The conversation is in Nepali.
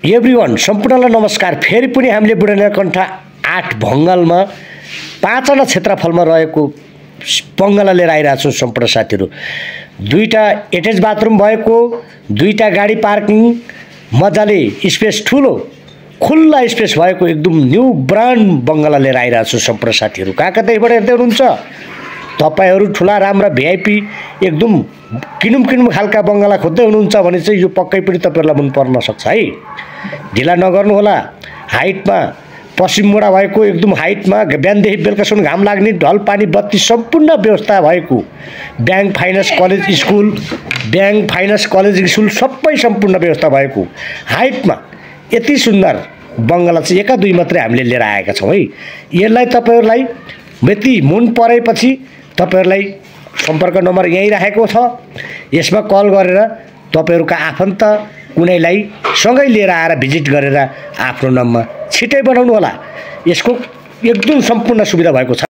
एभ्रिवान सम्पूर्णलाई नमस्कार। फेरि पनि हामीले बुढानीकण्ठ 8 भङ्गालमा 5 वटा क्षेत्रफलमा रहेको बङ्गला लिएर आइरहेको छौँ। सम्पूर्ण साथीहरू, 2टा एटेच बाथरुम भएको, 2टा गाडी पार्किङ, मजाले स्पेस ठुलो खुल्ला स्पेस भएको एकदम न्यू ब्रान्ड बङ्गला लिएर आइरहेको छु। सम्पूर्ण साथीहरू, कहाँ कतैबाट हेर्दै हुनुहुन्छ तपाईहरू, ठुला राम्रा भिआइपी एकदम किनुम खालका बङ्गला खोज्दै हुनुहुन्छ भने चाहिँ यो पक्कै पनि तपाईहरुलाई मन पर्न सक्छ है। ढिला नगर्नु होला। हाइटमा पश्चिम मोडा भएको, एकदम हाइटमा बिहानदेखि बेलुकासम्म घाम लाग्ने, ढल पानी बत्ती सम्पूर्ण व्यवस्था भएको, ब्याङ्क फाइनान्स कलेज स्कुल सबै सम्पूर्ण व्यवस्था भएको हाइटमा यति सुन्दर बङ्गला चाहिँ एका दुई मात्रै हामीले लिएर आएका छौँ है। यसलाई तपाईहरुलाई यति मन परेपछि तपाईहरुलाई सम्पर्क नम्बर यही राखेको छ। यसमा कल गरेर तपाईहरुका आफन्त कुनैलाई सँगै लिएर आएर भिजिट गरेर आफ्नो नाममा छिटै बनाउनु होला। यसको एकदम सम्पूर्ण सुविधा भएको छ।